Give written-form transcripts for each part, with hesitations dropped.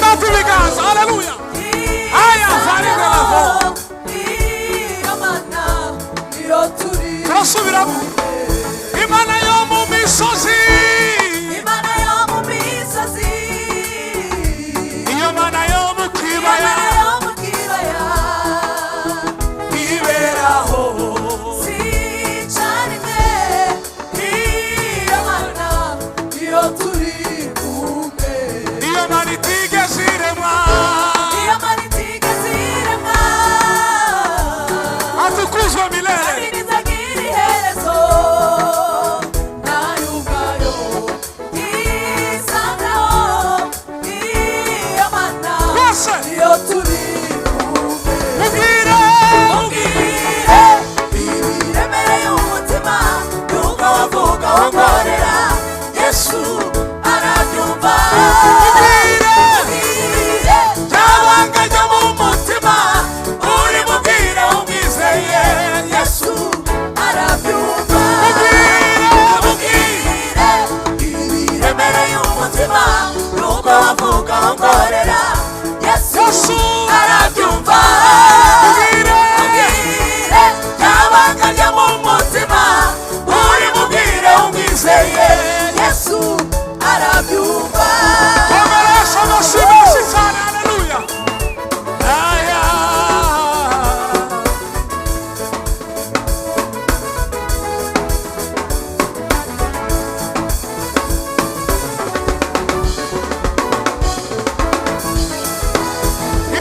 Hallelujah. Aya fare della Prosubiramo. Imana yo mu misozi. Imana yo mu misozi. Imana yo mu kibaya. Imana yo mu kibaya. Iberaho. Si charime. Imana yo turi kumwe. Imana itigezirema. Imana itigezirema. Atukuzwe milele. Yesu arabyumva. Jabanganya mu mutima uri mubwira umwizeye Yesu arabyumva. mubwire ibiremereye umutima nuko wavuga nkorera. Yesu arabyumva. mubwire jabanganya mu mutima uri mubwire umwizeye. Yesu arabyumva. Komeresha amashimasi cyane. Haleluya. Aya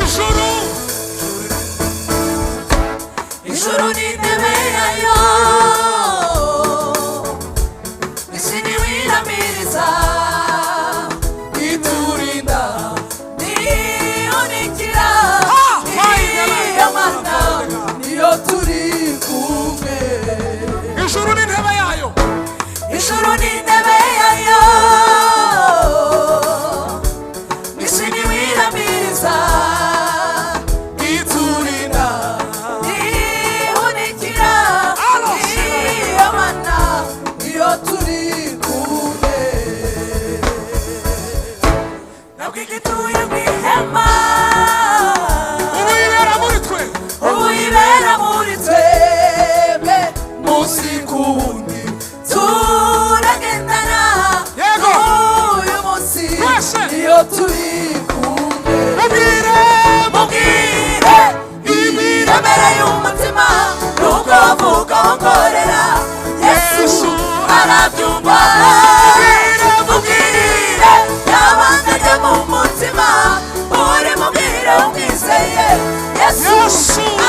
ijuru Ijuru ni intebe yayo, isi ntiwiramiriza. iturinda Nihunikira, niyo mana niyo turi kumwe. ijuru n'intebe yayo. Ijuru ni intebe yayo, isi ntiwiramiriza. Iturinda Nihunikira, niyo mana niyo turi kumwe. Ntabwo igituye mu ihema, ubu yibera muri twe. ubu yibera muri twebwe. Munsi ku wundi turagendana. Yego. Uyu munsi Twese. niyo turi kumwe. Mubwire Mubwire ibiremereye umutima nuko wavuga nkorera. Yesu arabyumva. Mubwire yabanganye mu mutima uri mubwire umwizeye. Yesu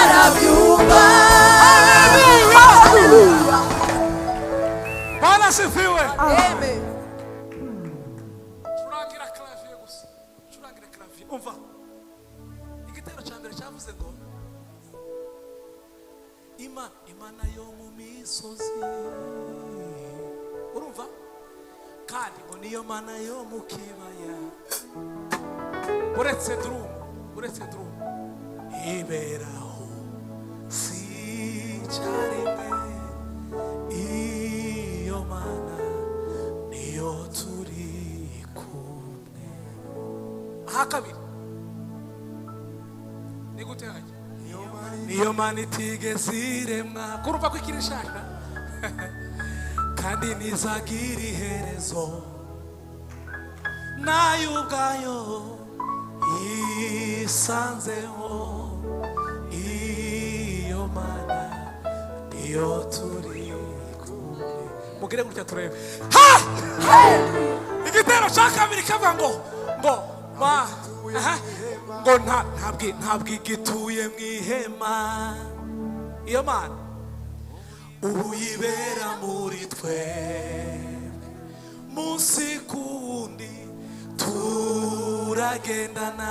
arabyumva. Hallelujah. Bwana sifiwe. Amen. Curangira clavier gusa. Curangira clavier. Umva. Igitero cya mbere cyavuze ngo Imana yo mu misozi. Urumva? Kandi ngo niyo mana yo mu kibaya. Uretse drum. Iberaho si cyarime. Iyo mana niyo turi kumwe. Aha kabiri. Ni gute haje? Niyo mana itigeze iremwa. Kurumva ko ikiri shaka. kandi ntizagira iherezo, nayo ubwayo yisanzeho. Iyo Mana niyo turi kumwe. Mugire gutya turebe. Igitero cya kabiri kavuga ngo ntabwo igituye mu ihema. Iyo Mana ubu yibera muri twe, munsi ku wundi turagendana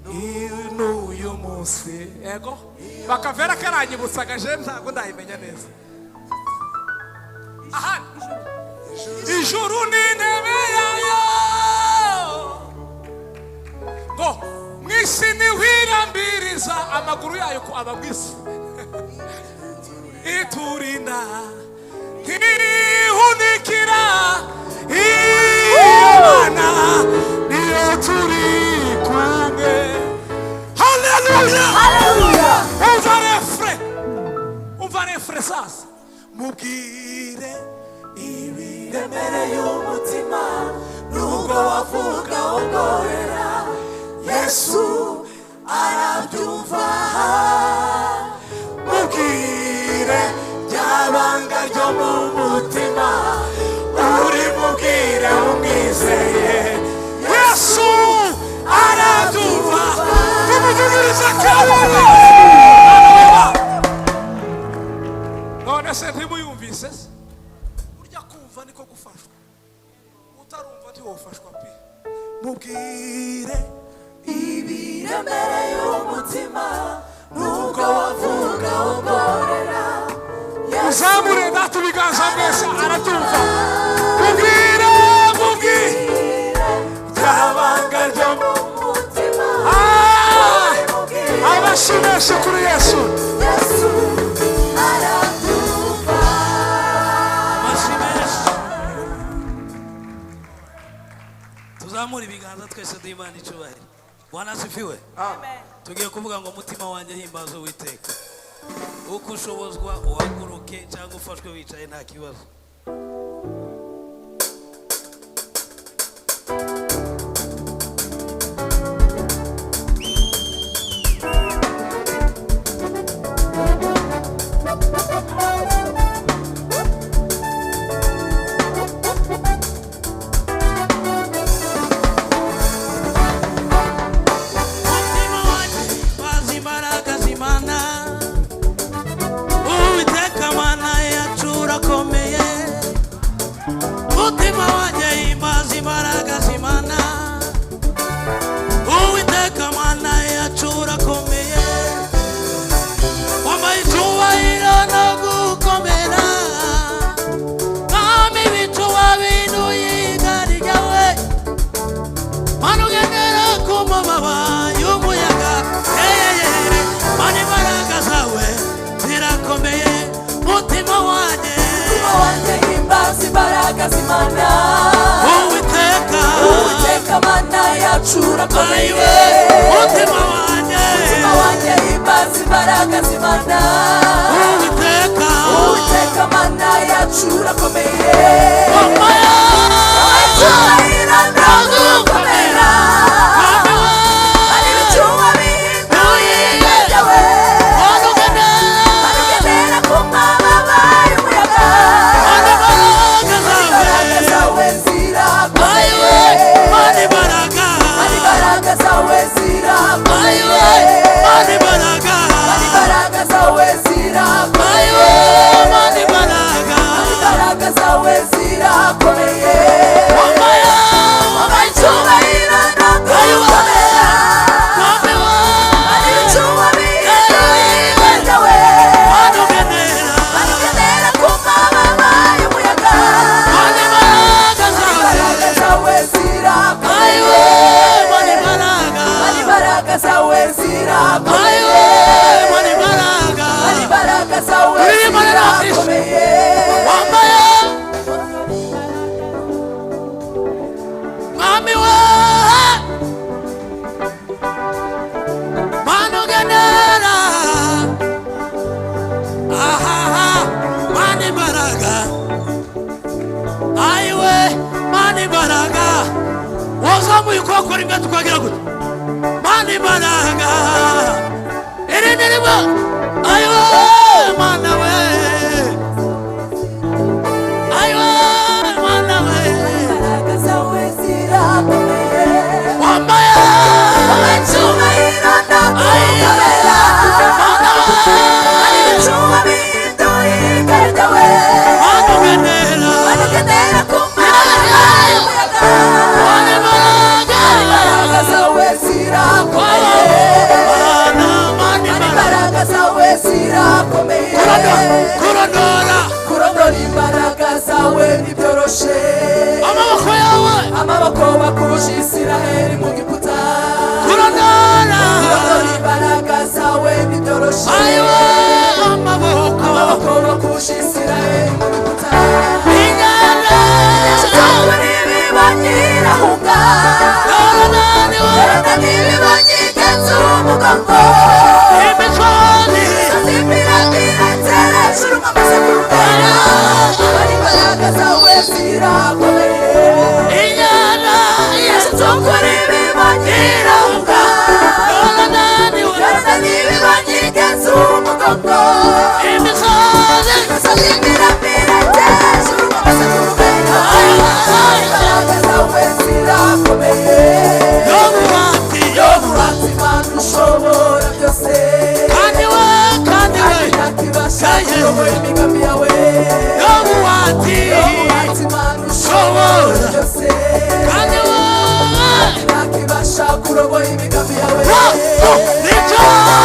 n'uyu munsi. Ego bakavera karanyibutsaga je ntabwo ndayimenya neza. Aha ijuru ni intebe yayo, ngo mwisi ntiwirambiriza amaguru yayo ko aba mwisi. Iturinda ntihunikira, iyo Mana niyo turi kumwe. Haleluya, haleluya. Umva refre sasa. Mubwire ibiremereye umutima, nubwo wavuga ugorera, Yesu arabyumva. Mubwire ryabanga ryo mu mutima, uri mubwire umwizeye, Yesu arabyumva. Tumuvugiriza kabiri. None se ntimuyumvise? Burya kumva niko gufashwa, utarumva ntiwofashwa pe. Mubwire ibiremereye umutima, nubwo wavuga ugorera, uzamure data ibiganza mwese arabyumva. Mubwire ryabanga ryo mu mutima, abashimishe kuri Yesu. Yesu arabyumva. Abashimishe tuzamure ibiganza twese duhe Imana icyubahiro. Bwana asifiwe. Amen. Tugiye kuvuga ngo mutima wanjye himbaza Uwiteka. Uko ushobozwa uhaguruke cyangwa ufashwe wicaye nta kibazo. Uwiteka Mana yacu urakomeye. Mutima wanjye himbaza imbaraga z'Imana. Uwiteka Mana yacu urakomeye. Icyubahiro ndagukomera, hari ibicuba bihinduye ibyawe, barugendera ku mababa y'umuyaga. Imbaraga zawe zirakomeye, imbaraga zawe zirakomeye, imbaraga zawe zirakomeye, imbaraga zawe zirakomeye. Icyubahiro ndagukomera, hari ibicuba bihinduye ibyawe, barugendera ku mababa y'umuyaga. Imbaraga zawe zirakomeye, imbaraga zawe zirakomeye, imbaraga zawe zirakomeye. imbaraga wazamuye ukuboko rimwe tukagira gute Mana imbaraga irindi rimwe ayo Mana we ayo Mana we imbaraga zawe zirakomeye wambaye icyubahiro ndagukorera icyuma bihinduye ikarita we wanugenera ku mana y'umuyaga imbaraga zawe zirakomeye imbaraga zawe zirakomeye kurondora imbaraga zawe ntibyoroshe amaboko bakuje Isiraheli mu Giputa kurondora imbaraga zawe ntibyoroshe amaboko bakuje Isiraheli mu Giputa ibibanyirahunga ibibanyigenza umugongo imisozi miremire itera hejuru nk'amaze kurugana imbaraga zawe zirakomeye inyana tukora ibibanyirahunga ibibanyigenza umugongo imisozi miremire itera hejuru nk'amaze kurugana imbaraga zawe zirakomeye yobuhati Mana ushobora byose kandi nakibasha kuyoboye imigambi yawe yobuhati Mana ushobora byose kandi nakibasha kuroboya imigambi yawe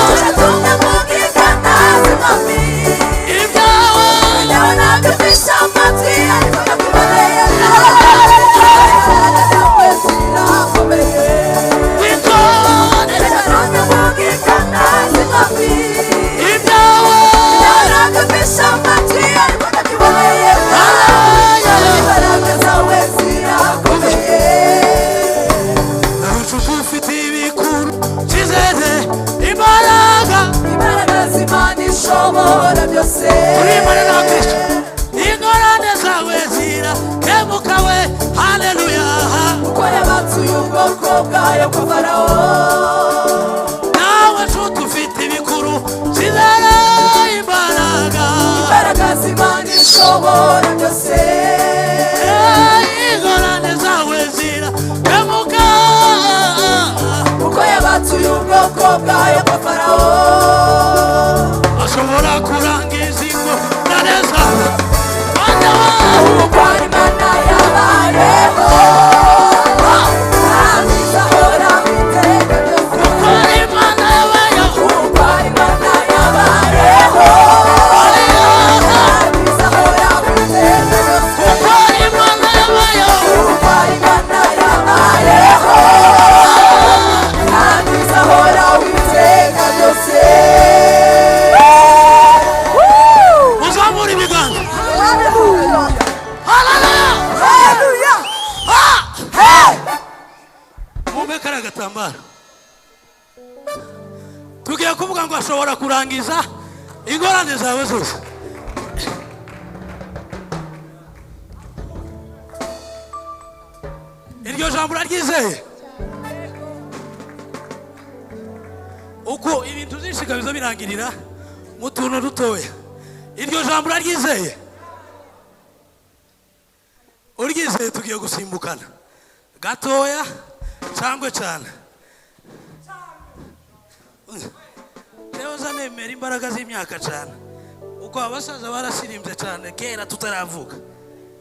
turatunga mugikana zimami ibyawe nagafisha amatwi ariko nakuboneye nawe zirakomeye turatunga mugikana zimami ibyawe nagafisha amatwi ariko nakuboneye imbaraga zawe zirakomeye ufite ibikuru cyizere imbaraga z'Imana ishobora byose uri Imana na Kristo ingorane zawe zirakemuka we haleluya uko yabatuye ubwoko bwayo kwa Farawo nawe nshuti ufite ibikuru cyizere imbaraga z'Imana ishobora byose ingorane zawe zirakemuka uko yabatuye ubwoko bwayo kwa Farawo ashobora kurangiza ingorane zawe uko ari Imana yabayeho kandi izahora iteka ryose uko ari Imana yabayeho uko ari Imana yabayeho kandi izahora iteka ryose uko ari Imana yabayeho uko ari Imana yabayeho kandi izahora iteka ryose uzamura ibiganza haleluya mube kari agatambaro tugiye kuvuga ngo ashobora kurangiza ingorane zawe zose iryo jambo uraryizeye uko ibintu byinshi biza birangirira mu tuntu dutoya iryo jambo uraryizeye uryizeye tugiye gusimbukana gatoya cyangwa cyane rero zanemera imbaraga z'imyaka cyane uko abasaza barasirimbye cyane kera tutaravuga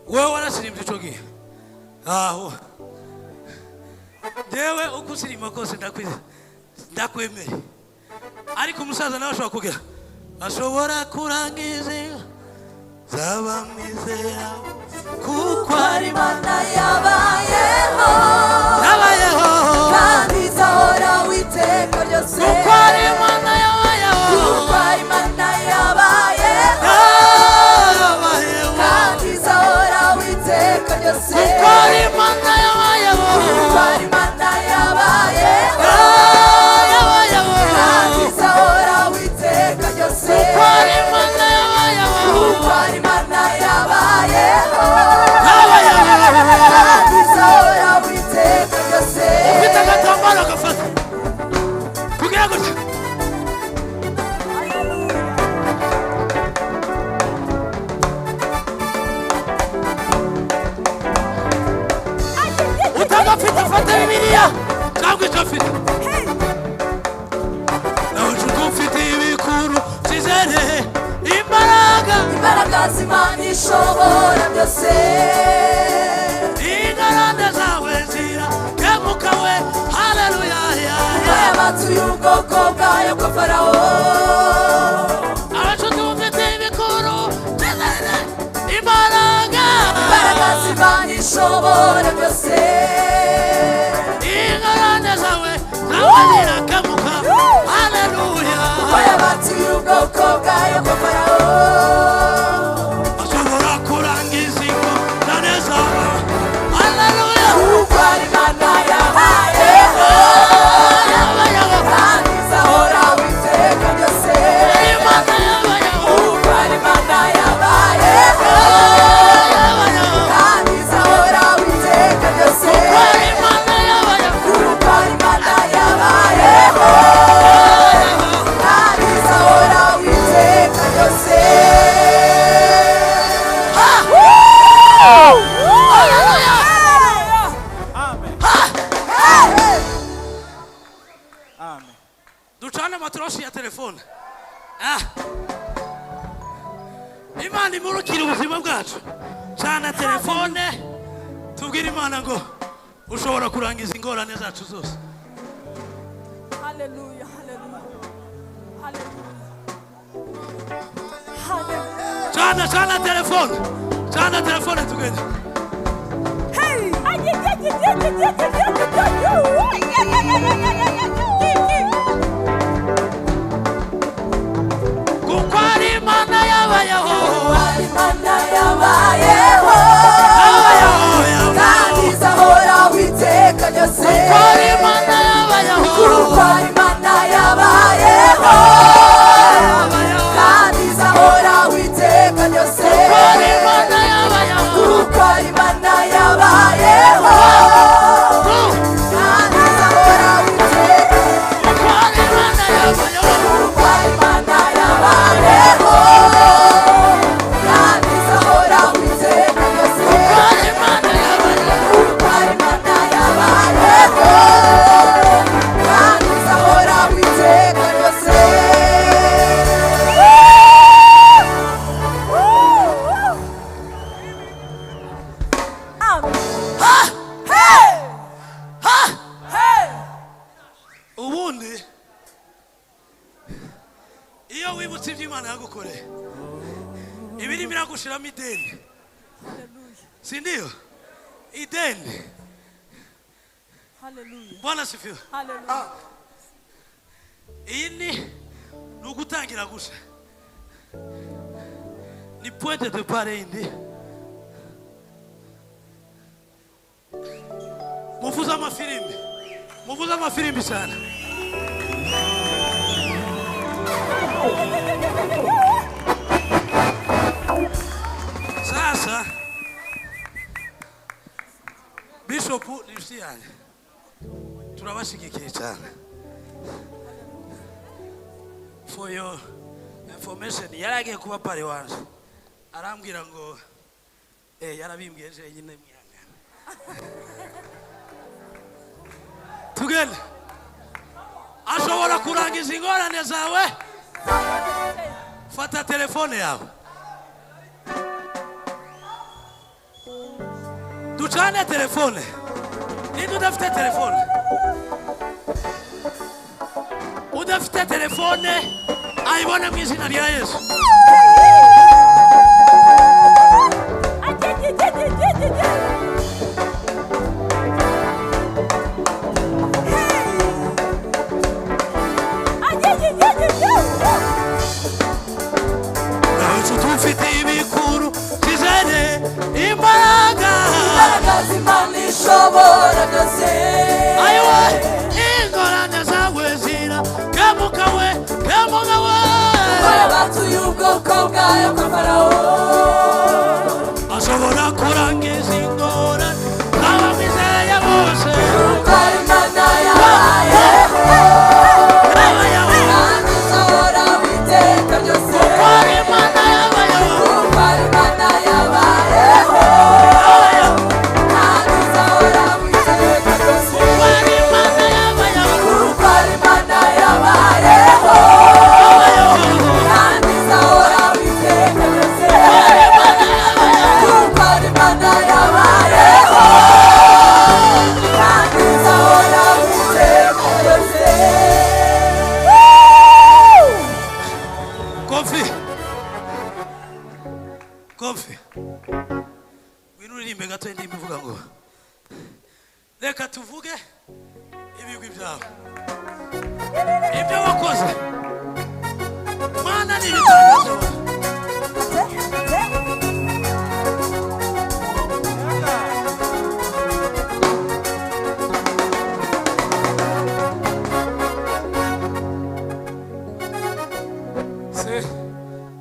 wowe warasirimbye icyo gihe aho jewe uko usirima kose ndakwemeye ariko umusaza nawe ashobora kugira ashobora kurangiza zaba mwizera kuko ari Imana yabayeho kandi izahora witeka ryose kuko ari Imana yabayeho kuko ari Imana yabayeho kandi izahora witeka ryose kuko ari Imana yabayeho kuko ari Imana yabayeho kandi izahora witeka ryose kuko ari Imana yabayeho kuko ari Imana yabayeho kandi afite afata Bibiliya cyangwa icyo afite nawe nshuti ufite ibikuru sizere imbaraga z'Imana ishobora byose ingorane zawe zirakemuka we haleluya yabatuye ubwoko bwayo kwa Farawo abashuti ufite ibikuru sizere imbaraga z'Imana ishobora byose ingorane zawe zirakemuka haleluya yabatuye ubwoko bwayo kwa Farawo ashobora kurangiza ingorane zawe haleluya kuko ari Imana yabayeho kandi izahora witeka byose Imana yabayeho kuko ari Imana yabayeho kandi izahora witeka byose Imana yabayeho kuko ari Imana yabayeho kandi izahora witeka byose ducane amatoroshi ya telefone Imana imurukira ubuzima bwacu cana telefone tubwire Imana ngo ushobora kurangiza ingorane zacu zose Hallelujah, hallelujah, hallelujah. cana telefone tugende Hey! kuko ari Imana yabayeho Imana yabayeho kandi izahora witeka byose kuko ari Imana yabayeho kuko ari Imana yabayeho kandi izahora witeka byose kuko ari Imana yabayeho kuko ari Imana yabayeho kandi izahora witeka kuko ari Imana yabayeho kuko ari Imana yabayeho kandi izahora witeka byose kuko ari Imana yabayeho kuko ari Imana yabayeho kandi izahora witeka byose ubundi iyo wibutse ibyo Imana yagukoreye ibirimo iragushiramo ideni si ndiyo ideni Bwana sifiwe iyi ni ugutangira gusa ni pointe de part indi muvuze amafirimbi cyane sasa Bishop Lucian turabashigikiye cyane for your information yaragiye kuba pare wanje arambwira ngo yarabimbwiye je nyine mwihangana tugende ashobora kurangiza ingorane zawe fata telefone yawe ducane telefone ninde udafite telefone udafite telefone ayibone mu izina rya Yesu tufite ibikuru sizere imbaraga z'Imana ishobora byose ayiwe ingorane zawe zirakemuka we kemuka we batuye ubwoko bwayo kwa Farawo ashobora kurangiza ingorane z'abamizeye bose kuko ari Imana yabayeho kandi izahora witeka byose kuko ari Imana yabayeho kuko ari Imana yabayeho kandi izahora witeka turirimbe gato indirimbo ivuga ngo reka tuvuge ibigwi byawe ibyo wakoze Mana n'ibitangazo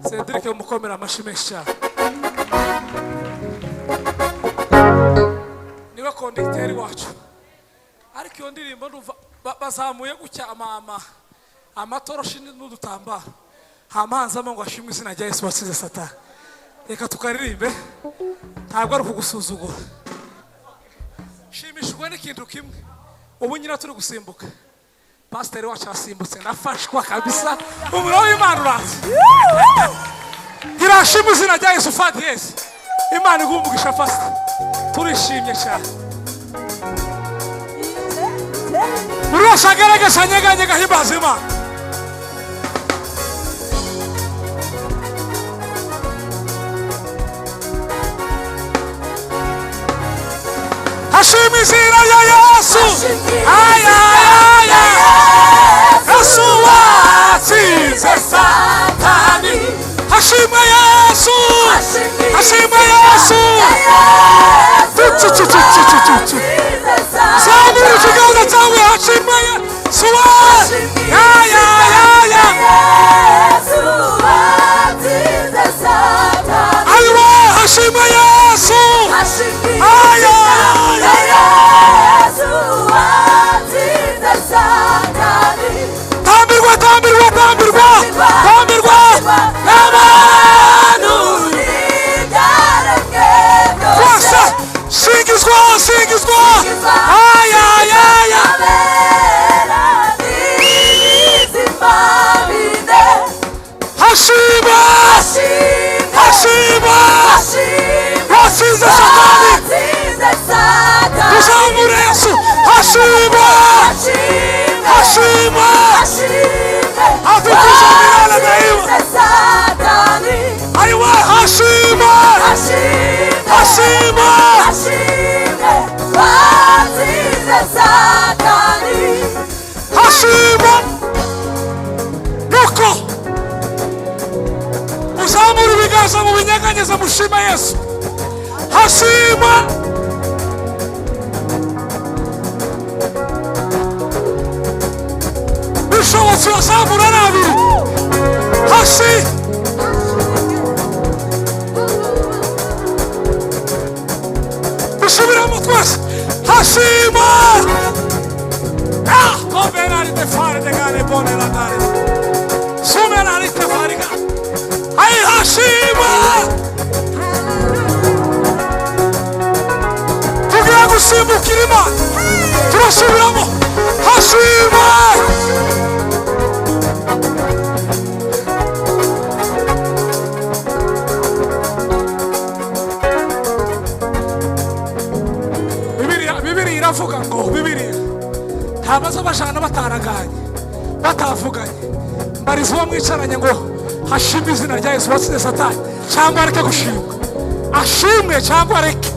Cedric umukomera amashyi menshi cyane niwe konditeri wacu ariko iyo ndirimbo bazamuye gucya amatoroshi n'udutambaro hamanzamo ngo ashimwe izina rya Yesu wasize Satani reka tukaririmbe ntabwo ari ukugusuzugura shimishijwe n'ikintu kimwe ubu nyina turi gusimbuka pasiteri wacu asimbutse nafashwa kabisa umuriro w'Imana uraza irashimwe izina rya Yesu fadi Yesu Imana igumugisha pasiteri turishimye cyane buri wese agaragaza anyeganyega himbaza Imana hashimwe izina rya Yesu Yesu watsinze Satani hashimwe Yesu hashimwe Yesu zamura ikiganza cyawe hashimwe Yesu Yesu watsinze Satani ayiwa hashimwe Yesu tambirwa n'abantu bose singizwa hashima watsinze Satani tuzamure Yesu hashima atukuza milele daima aiwa hashima nuko uzamura ibiganza mu binyeganyeza mushima Yesu hashima bishobotse uzamura n'abiri bisubiramo twese hashima covenari de fare de gare bone la dare sumenari te fariga ai hashima tugira gusimbukira Imana turasubiramo hashima Bibiliya iravuga ngo ntabazo bashana bataraganye batavuganye mbariza uwo mwicaranye ngo hashimwe izina rya Yesu watsinze Satani cyangwa areke gushimwa ashimwe cyangwa areke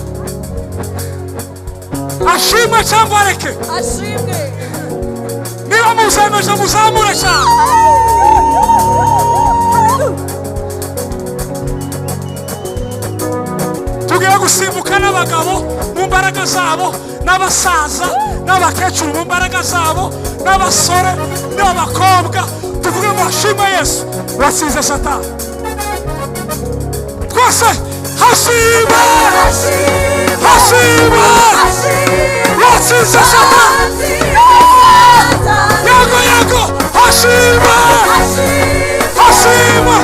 ashimwe cyangwa areke niba muzemeje muzamure cyane tugiye gusimbuka n'abagabo mu mbaraga zabo n'abasaza n'abakecuru mu mbaraga zabo n'abasore n'abakobwa tuvuge ngo hashimwe Yesu watsinze Satani twese hashimwe watsinze Satani yego hashimwe 1,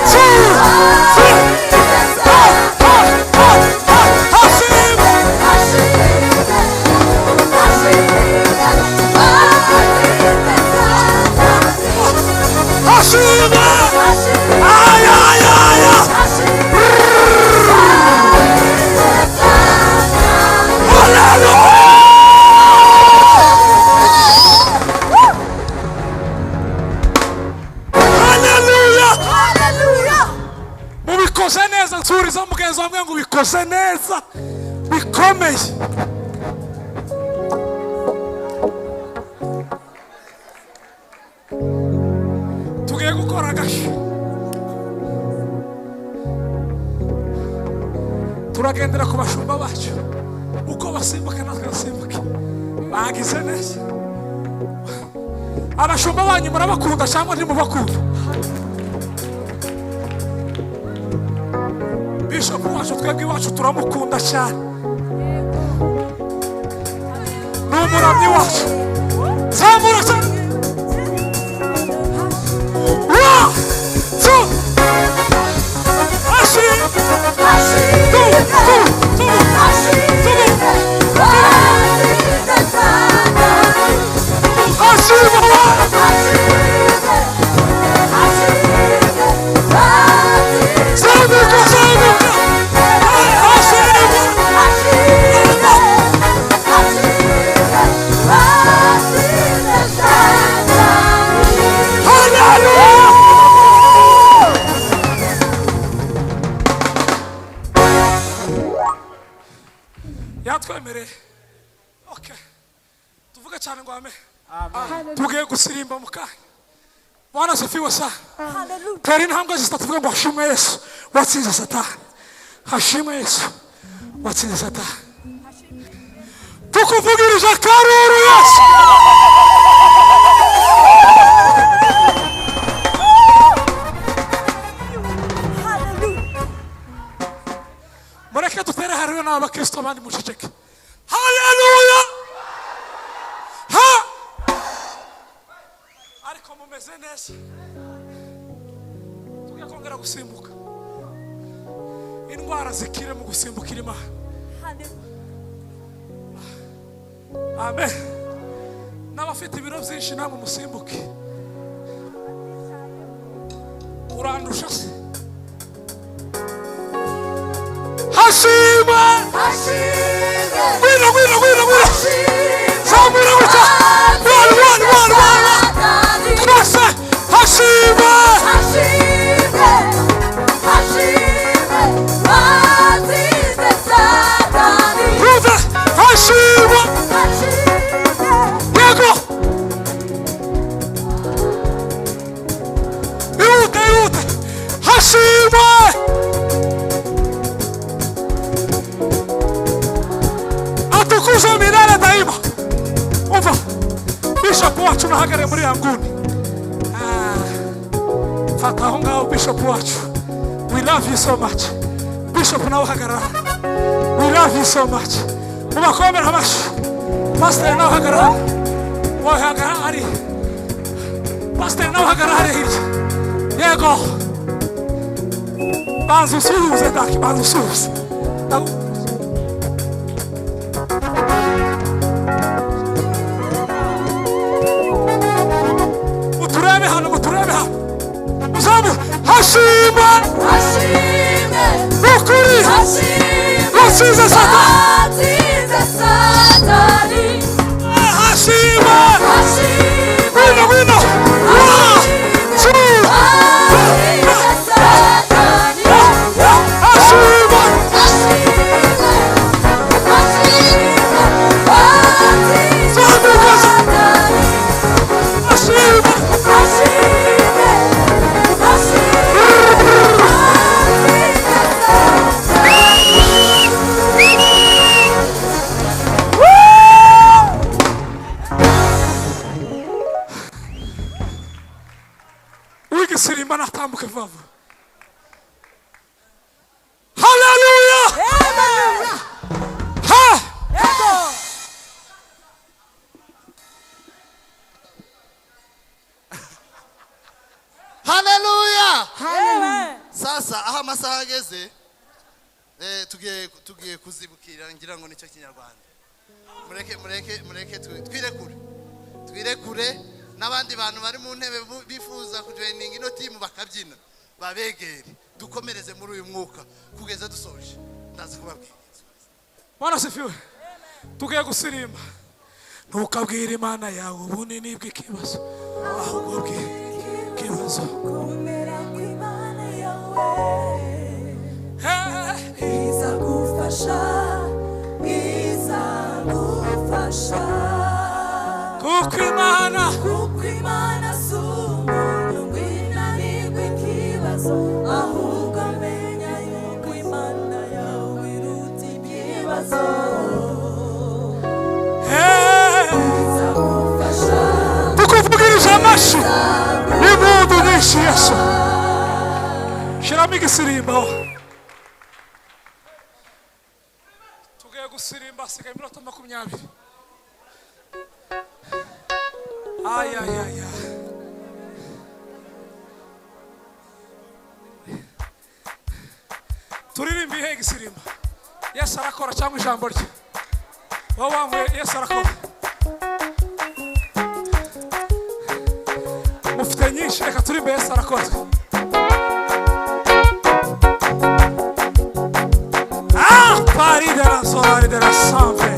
2, 3 Hallelujah! neza bikomeye. Tugiye gukora agashya, turagendera ku bashumba bacu, uko basimbuka natwe basimbuke. Bagize neza. Abashumba banyu murabakunda cyangwa ntimubakunda? Bishop wacu twebwe iwacu turamukunda cyane, ni umuramyi wacu. Zamura cyane. Yatwemereye. Okay. Tuvuge cyane ngo amen. Amen. Tugiye gusirimba mu kanya. Bwana asifiwe sana. Hallelujah. Teri ntambwe zitatuvuga ngo hashimwe Yesu watsinze Satani. Hashimwe Yesu watsinze Satani. Tukuvugirije karuru Yesu. Mureke tutere hariyo n'abakristo abandi muceceke. Haleluya. Ha! Ariko mumeze neza. Tugiye kongera gusimbuka. Indwara zikire mu gusimbukira Imana. Amen. N'abafite ibiro byinshi namwe musimbuke. Urandusha se? Hashima! Hashima! Wino! Samura wita! One! Trasa! Hashima! Hashima! Watsinze Satani! Ruda! Hashima! Yego! Irute! Hashima! Atukuza milele daima. Umva. Bishop wacu nahagare muri yanguni. Fata aho ngaho Bishop wacu. We love you so much. Bishop nawe hagarara. We love you so much. Mubakomera amashi. Pastor nawe hagarara. Wowe hagarara ari. Pastor nawe hagarara ari hirya. Yego. Banzu suhuze daki, banzu suhuze. Muturebe hano. Muzamu Hashima! Hashime! Ukuri! Hashime! Watsinze Satani! Hashima! Hashime! Wino! Sirimba natambuke vuba. Hallelujah! Amen. Ha! Hallelujah! Amen. Sasa aha masaha ageze tugiye kuzibukira ngira ngo nicyo Kinyarwanda. Mureke twirekure n'abandi bantu bari mu ntebe bifuza kujoininga ino team bakabyina babegere dukomereze muri uyu mwuka kugeza dusoje. Ndazi kubabwira. Bwana asifiwe. Tugiye gusirimba. Ntukabwire Imana yawe ubunini bw'ikibazo, ahubwo bw'ikibazo. Kumera kw'Imana yawe izagufasha kuko Imana si umuntu ngo inanirwe ikibazo, ahubwo menya yuko Imana yawe iruta ibibazo. Izagufasha tukuvugirije amashyi n'impundu nyinshi Yesu. Shiramo igisirimbo. Tugiye gusirimba, hasigaye iminota 20. Ay. Turirimba ihe igisirimba. Yesu arakora cyangwa ijambo rye. Wowe wanguye Yesu arakora. Mufite nyinshi, reka turirimbe Yesu arakora. Pari della solare della sangue.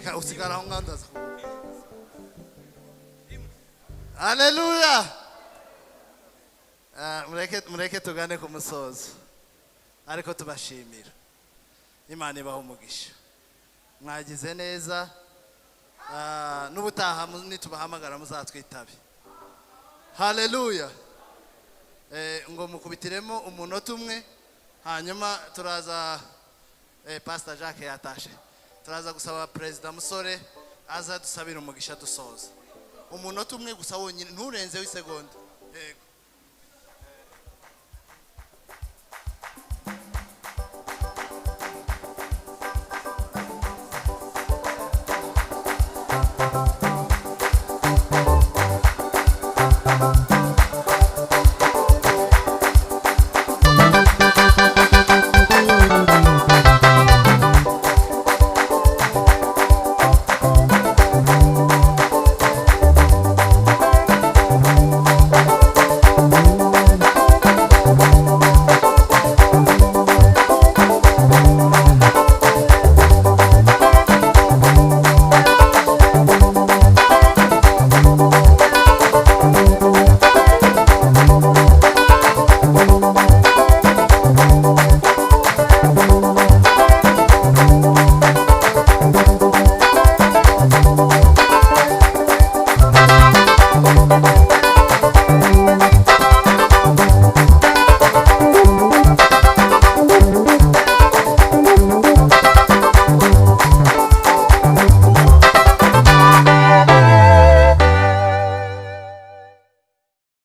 reka usigara aho ngandaza. Haleluya. Mureke tugane ku musozo. Ariko tubashimira. Imana ibaho umugisha. Mwagize neza. N'ubutaha nitubahamagara muzatwitabe. Haleluya. Ngo mukubitiremo umunota umwe hanyuma turaza Pastor Jacques yatashe. Turaza gusaba President Musore aza dusabira umugisha dusoza. Umunota umwe gusa wonyine nturenze w'isegonda. Yego.